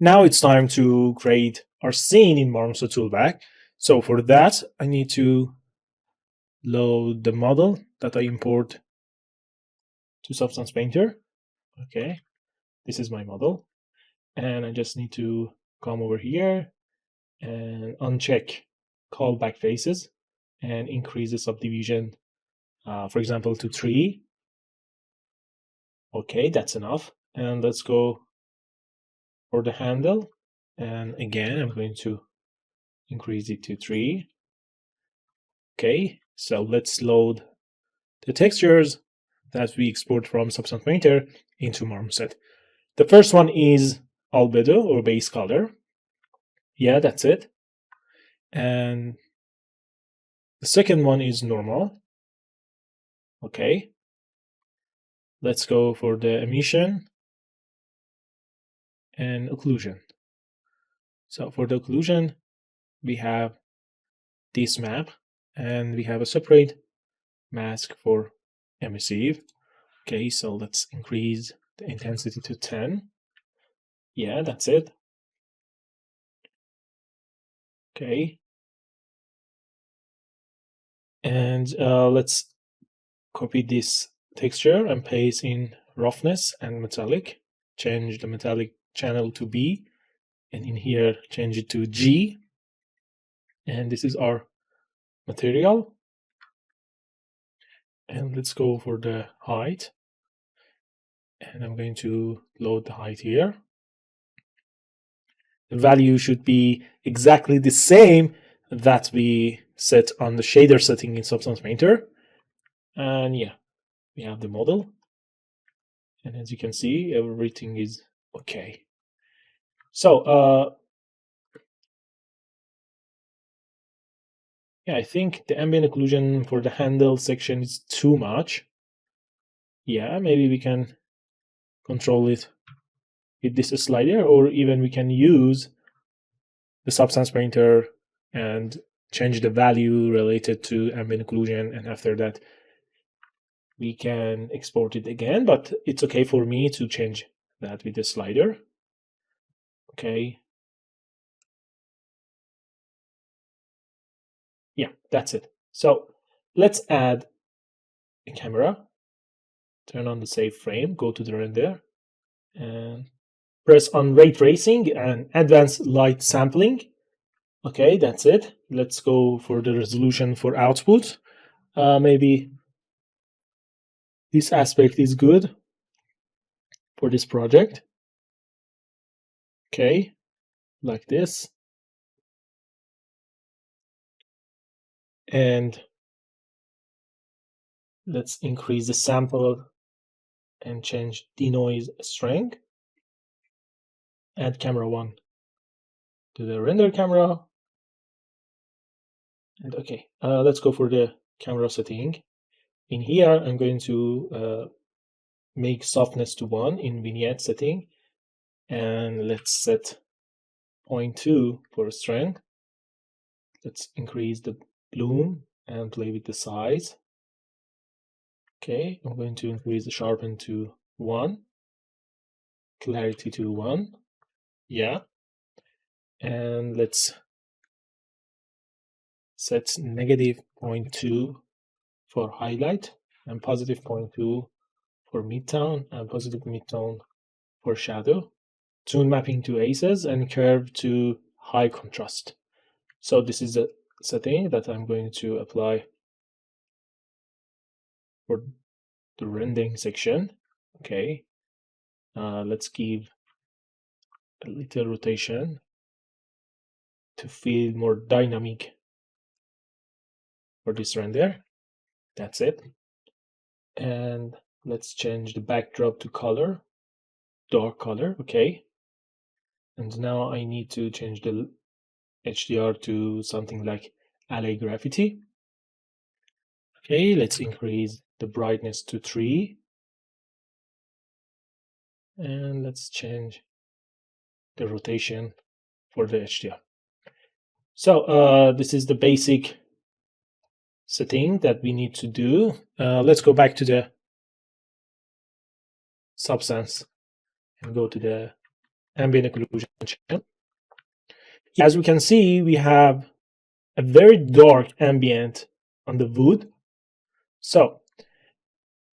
Now it's time to create our scene in Marmoset toolbar. So for that, I need to load the model that I import to Substance Painter. Okay, this is my model. And I just need to come over here and uncheck callback faces and increase the subdivision, for example, to 3. Okay, that's enough. And let's go for the handle. And again, I'm going to increase it to 3. Okay, so let's load the textures that we export from Substance Painter into Marmoset. The first one is albedo or base color. Yeah, that's it. And the second one is normal. Okay. Let's go for the emission and occlusion. So for the occlusion, we have this map and we have a separate mask for emissive. Okay, so let's increase the intensity to 10. Yeah, that's it. Okay. And let's copy this texture and paste in roughness and metallic. Change the metallic channel to B, and in here change it to G. And this is our material. And let's go for the height. And I'm going to load the height here. The value should be exactly the same that we set on the shader setting in Substance Painter. And yeah, we have the model. And as you can see, everything is okay. So, yeah, I think the ambient occlusion for the handle section is too much. Yeah, maybe we can control it with this slider, or even we can use the Substance Painter and change the value related to ambient occlusion, and after that we can export it again, but it's okay for me to change that with the slider. Okay. Yeah, that's it. So let's add a camera. Turn on the save frame, go to the render, and press on ray tracing and advanced light sampling. Okay, that's it. Let's go for the resolution for output. Maybe this aspect is good for this project. Okay, like this. And let's increase the sample and change denoise strength. Add camera 1 to the render camera. And okay, let's go for the camera setting. In here, I'm going to make softness to 1 in vignette setting. And let's set 0.2 for strength. Let's increase the bloom and play with the size. Okay, I'm going to increase the sharpen to 1, clarity to 1. Yeah. And let's set negative 0.2 for highlight and positive 0.2 for midtone and positive midtone for shadow. Tune mapping to aces and curve to high contrast. So this is the setting that I'm going to apply for the rendering section. Okay, let's give a little rotation to feel more dynamic for this render. That's it. And let's change the backdrop to color, dark color. Okay. And now I need to change the HDR to something like LA Graffiti. Okay, let's increase the brightness to 3. And let's change the rotation for the HDR. So this is the basic setting that we need to do. Let's go back to the Substance and go to the ambient occlusion channel. As we can see, we have a very dark ambient on the wood. So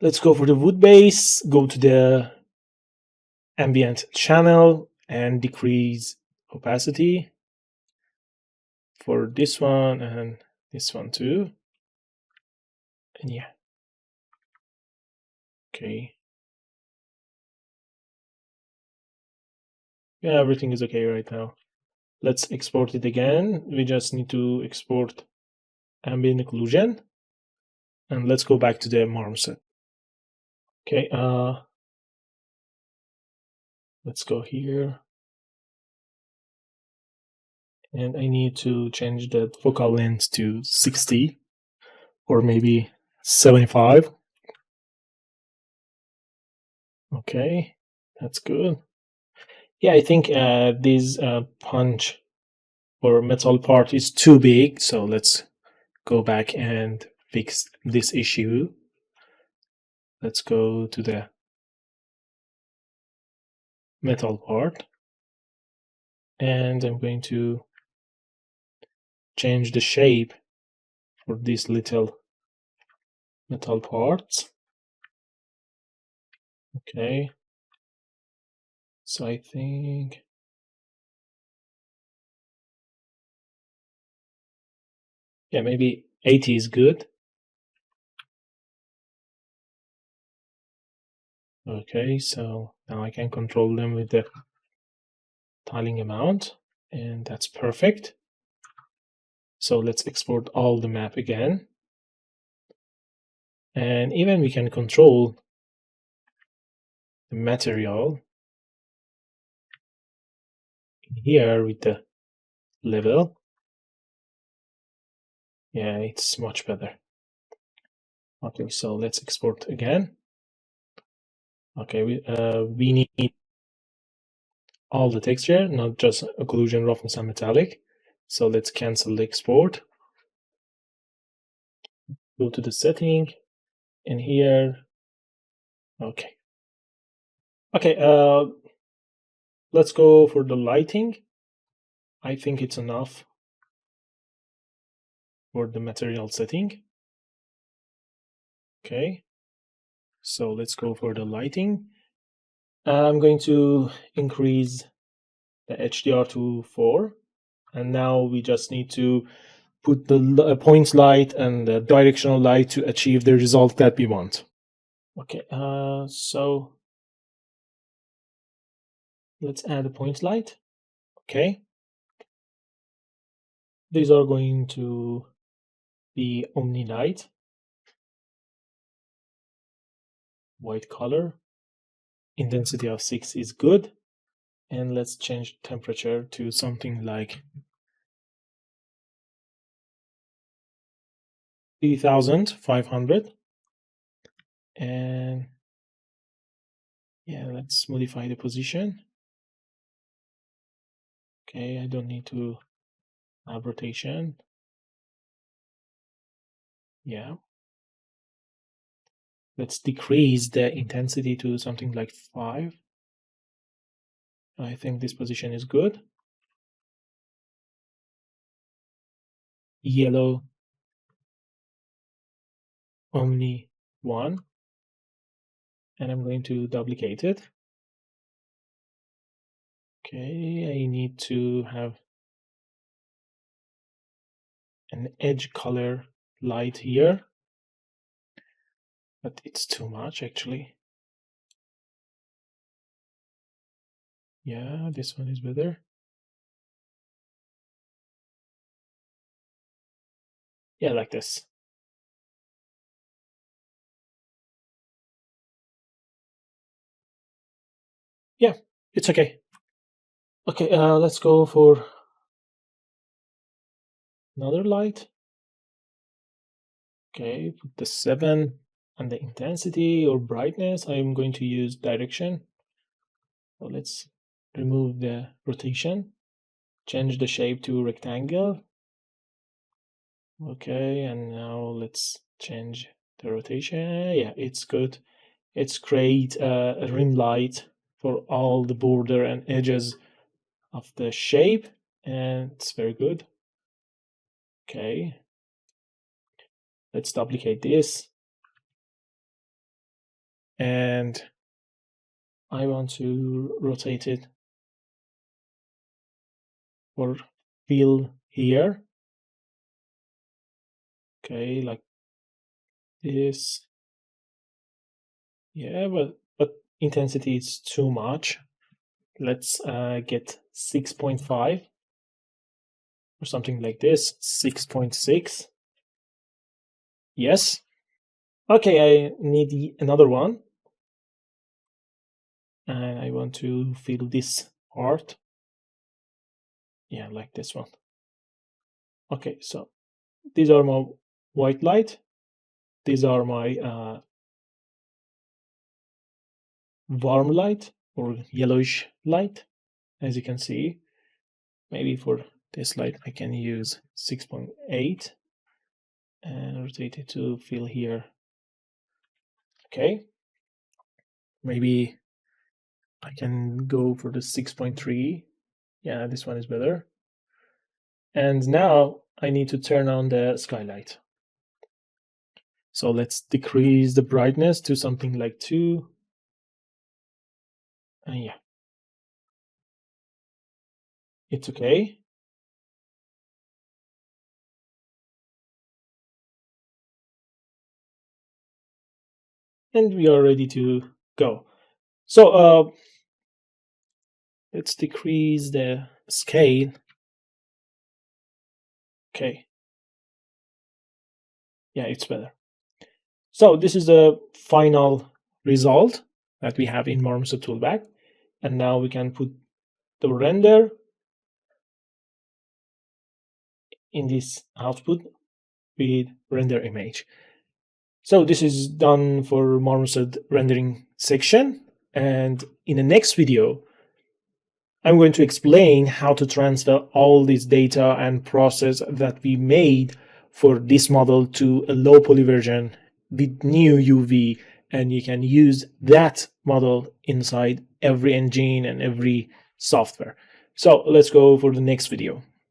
let's go for the wood base, go to the ambient channel and decrease opacity for this one and this one too. And yeah. Okay. Yeah, everything is okay right now. Let's export it again. We just need to export ambient occlusion. And let's go back to the marmoset. Okay, let's go here. And I need to change the focal length to 60 or maybe 75. Okay, that's good. Yeah, I think this punch or metal part is too big. So let's go back and fix this issue. Let's go to the metal part. And I'm going to change the shape for these little metal parts. Okay. So I think yeah, maybe 80 is good. Okay, so now I can control them with the tiling amount, and that's perfect. So let's export all the map again. And even we can control the material here with the level. Yeah, it's much better. Okay, so let's export again. Okay, we need all the texture, not just occlusion, roughness, and metallic. So let's cancel the export. Go to the setting, and here, okay. Okay, let's go for the lighting. I think it's enough for the material setting. Okay, so let's go for the lighting. I'm going to increase the HDR to 4. And now we just need to put the point light and the directional light to achieve the result that we want. Okay, so let's add a point light. Okay. These are going to be Omni light, white color. Intensity of 6 is good. And let's change temperature to something like 3500. And yeah, let's modify the position. Okay, I don't need to have rotation. Yeah. Let's decrease the intensity to something like 5. I think this position is good. Yellow, only 1. And I'm going to duplicate it. Okay, I need to have an edge color light here, but it's too much actually. Yeah, this one is better. Yeah, like this. Yeah, it's okay. Okay, let's go for another light. Okay, put the 7 and the intensity or brightness. I'm going to use direction. So let's remove the rotation, change the shape to rectangle. Okay, and now let's change the rotation. Yeah, it's good. It's create a rim light for all the border and edges of the shape, and it's very good. Okay, let's duplicate this, and I want to rotate it for fill here. Okay, like this. Yeah, but intensity is too much. Let's get 6.5 or something like this. 6.6. Yes. Okay, I need another one, and I want to fill this part. Yeah, like this one. Okay, so these are my white light. These are my warm light or yellowish light. As you can see, maybe for this light I can use 6.8 and rotate it to fill here. Okay, maybe I can go for the 6.3. Yeah, this one is better. And now I need to turn on the skylight. So let's decrease the brightness to something like 2. And yeah, it's okay. And we are ready to go. So let's decrease the scale. Okay. Yeah, it's better. So this is the final result that we have in Marmoset Toolbag. And now we can put the render in this output with render image. So this is done for Marmoset rendering section. And in the next video, I'm going to explain how to transfer all this data and process that we made for this model to a low poly version with new UV, and you can use that model inside every engine and every software. So let's go for the next video.